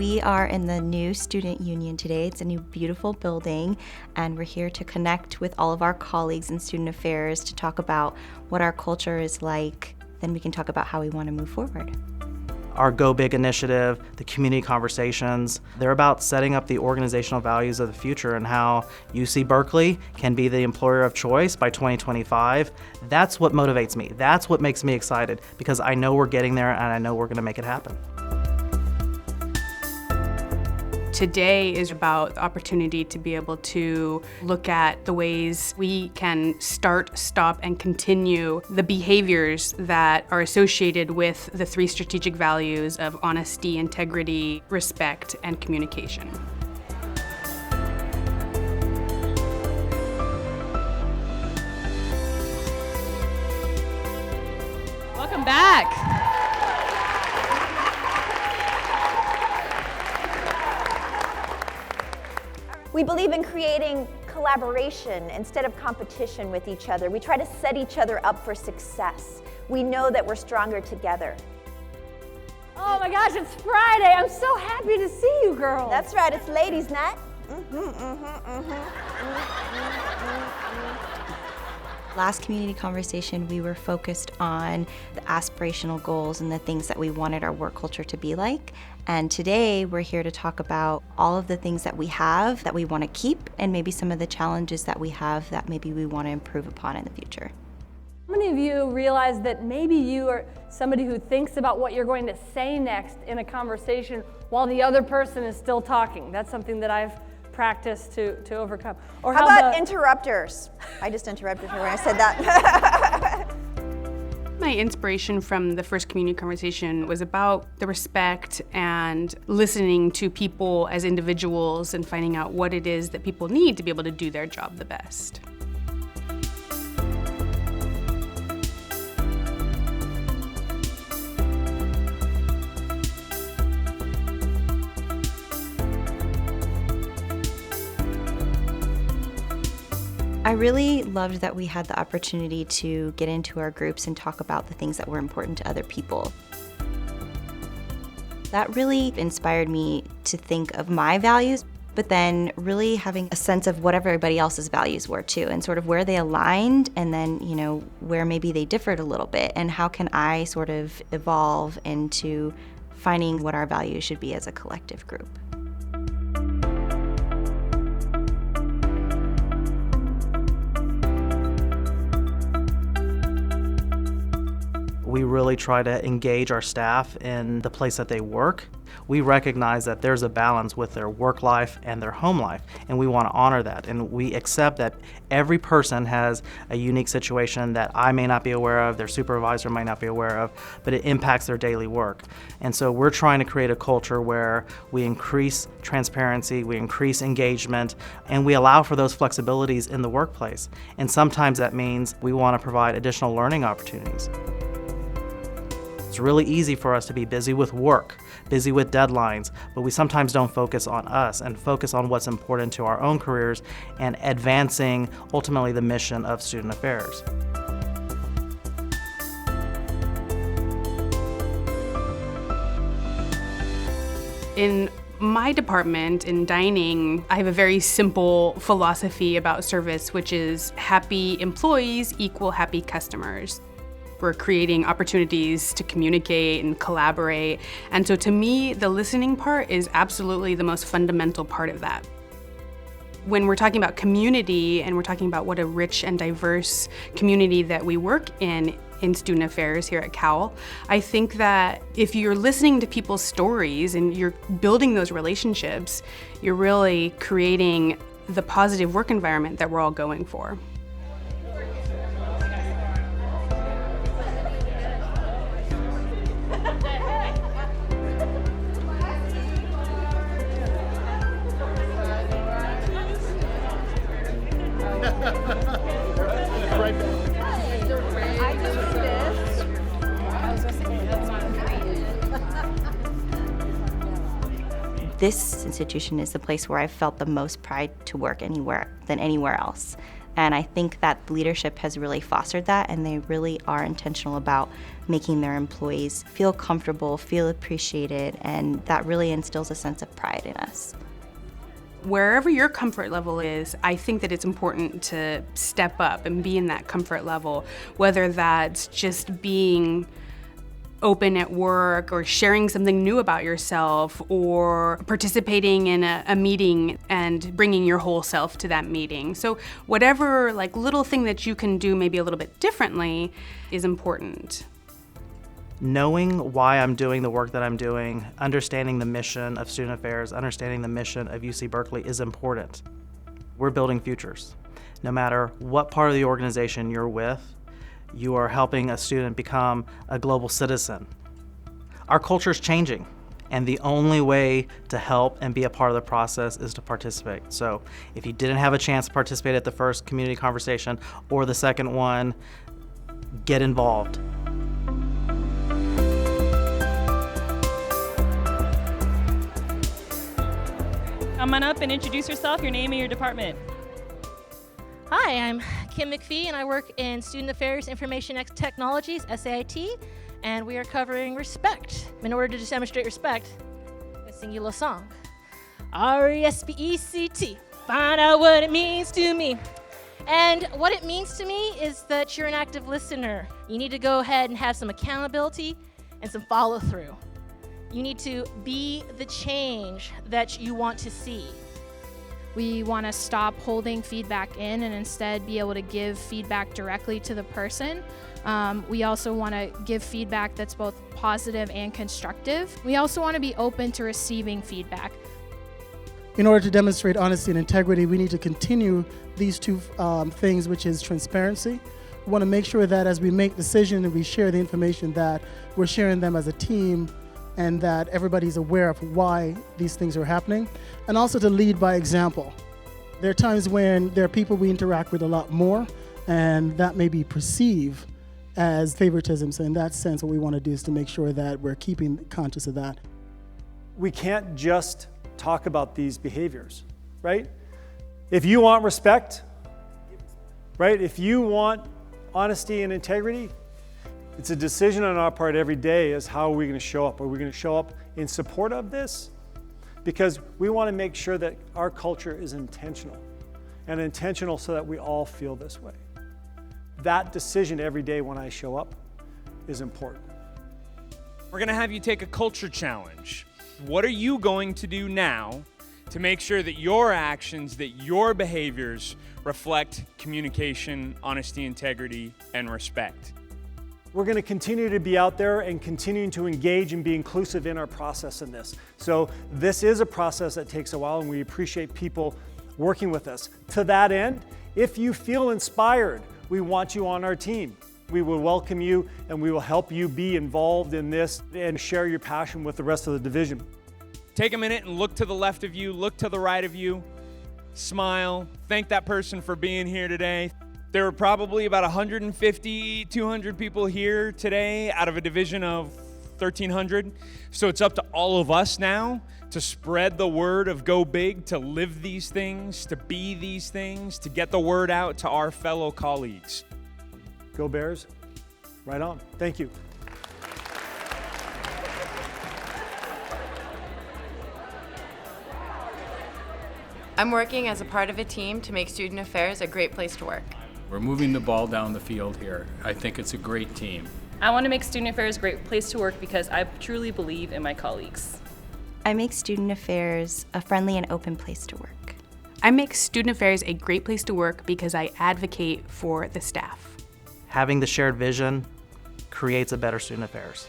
We are in the new student union today. It's a new beautiful building, and we're here to connect with all of our colleagues in student affairs to talk about what our culture is like. Then we can talk about how we want to move forward. Our Go Big initiative, the community conversations, they're about setting up the organizational values of the future and how UC Berkeley can be the employer of choice by 2025. That's what motivates me. That's what makes me excited, because I know we're getting there and I know we're going to make it happen. Today is about the opportunity to be able to look at the ways we can start, stop, and continue the behaviors that are associated with the 3 strategic values of honesty, integrity, respect, and communication. Welcome back. We believe in creating collaboration instead of competition with each other. We try to set each other up for success. We know that we're stronger together. Oh my gosh, it's Friday. I'm so happy to see you girls. That's right, it's ladies' night. Last community conversation, we were focused on the aspirational goals and the things that we wanted our work culture to be like. And today, we're here to talk about all of the things that we have that we want to keep, and maybe some of the challenges that we have that maybe we want to improve upon in the future. How many of you realize that maybe you are somebody who thinks about what you're going to say next in a conversation while the other person is still talking? That's something that I've practiced to overcome. Or how about interrupters? I just interrupted her when I said that. My inspiration from the first community conversation was about the respect and listening to people as individuals and finding out what it is that people need to be able to do their job the best. I really loved that we had the opportunity to get into our groups and talk about the things that were important to other people. That really inspired me to think of my values, but then really having a sense of what everybody else's values were too, and sort of where they aligned, and then, where maybe they differed a little bit, and how can I sort of evolve into finding what our values should be as a collective group. We really try to engage our staff in the place that they work. We recognize that there's a balance with their work life and their home life, and we want to honor that. And we accept that every person has a unique situation that I may not be aware of, their supervisor might not be aware of, but it impacts their daily work. And so we're trying to create a culture where we increase transparency, we increase engagement, and we allow for those flexibilities in the workplace. And sometimes that means we want to provide additional learning opportunities. It's really easy for us to be busy with work, busy with deadlines, but we sometimes don't focus on us and focus on what's important to our own careers and advancing ultimately the mission of student affairs. In my department, in dining, I have a very simple philosophy about service, which is happy employees equal happy customers. We're creating opportunities to communicate and collaborate. And so to me, the listening part is absolutely the most fundamental part of that. When we're talking about community and we're talking about what a rich and diverse community that we work in student affairs here at Cal, I think that if you're listening to people's stories and you're building those relationships, you're really creating the positive work environment that we're all going for. This institution is the place where I've felt the most pride to work anywhere else. And I think that leadership has really fostered that, and they really are intentional about making their employees feel comfortable, feel appreciated, and that really instills a sense of pride in us. Wherever your comfort level is, I think that it's important to step up and be in that comfort level, whether that's just being open at work or sharing something new about yourself or participating in a meeting and bringing your whole self to that meeting. So whatever little thing that you can do maybe a little bit differently is important. Knowing why I'm doing the work that I'm doing, understanding the mission of student affairs, understanding the mission of UC Berkeley is important. We're building futures. No matter what part of the organization you're with, you are helping a student become a global citizen. Our culture is changing, and the only way to help and be a part of the process is to participate. So if you didn't have a chance to participate at the first community conversation or the second one, get involved. Come on up and introduce yourself, your name and your department. Hi, I'm Kim McPhee, and I work in Student Affairs Information Technologies, SAIT, and we are covering respect. In order to demonstrate respect, I'm going to sing you a little song. RESPECT, find out what it means to me. And what it means to me is that you're an active listener. You need to go ahead and have some accountability and some follow through. You need to be the change that you want to see. We want to stop holding feedback in and instead be able to give feedback directly to the person. We also want to give feedback that's both positive and constructive. We also want to be open to receiving feedback. In order to demonstrate honesty and integrity, we need to continue these two things, which is transparency. We want to make sure that as we make decisions and we share the information, that we're sharing them as a team and that everybody's aware of why these things are happening, and also to lead by example. There are times when there are people we interact with a lot more, and that may be perceived as favoritism. So in that sense, what we want to do is to make sure that we're keeping conscious of that. We can't just talk about these behaviors, right? If you want respect, right? If you want honesty and integrity, it's a decision on our part every day as how are we going to show up. Are we going to show up in support of this? Because we want to make sure that our culture is intentional, and intentional so that we all feel this way. That decision every day when I show up is important. We're going to have you take a culture challenge. What are you going to do now to make sure that your actions, that your behaviors reflect communication, honesty, integrity, and respect? We're going to continue to be out there and continuing to engage and be inclusive in our process in this. So this is a process that takes a while, and we appreciate people working with us. To that end, if you feel inspired, we want you on our team. We will welcome you, and we will help you be involved in this and share your passion with the rest of the division. Take a minute and look to the left of you, look to the right of you, smile, thank that person for being here today. There were probably about 150, 200 people here today out of a division of 1,300. So it's up to all of us now to spread the word of go big, to live these things, to be these things, to get the word out to our fellow colleagues. Go Bears. Right on. Thank you. I'm working as a part of a team to make Student Affairs a great place to work. We're moving the ball down the field here. I think it's a great team. I want to make Student Affairs a great place to work because I truly believe in my colleagues. I make Student Affairs a friendly and open place to work. I make Student Affairs a great place to work because I advocate for the staff. Having the shared vision creates a better Student Affairs.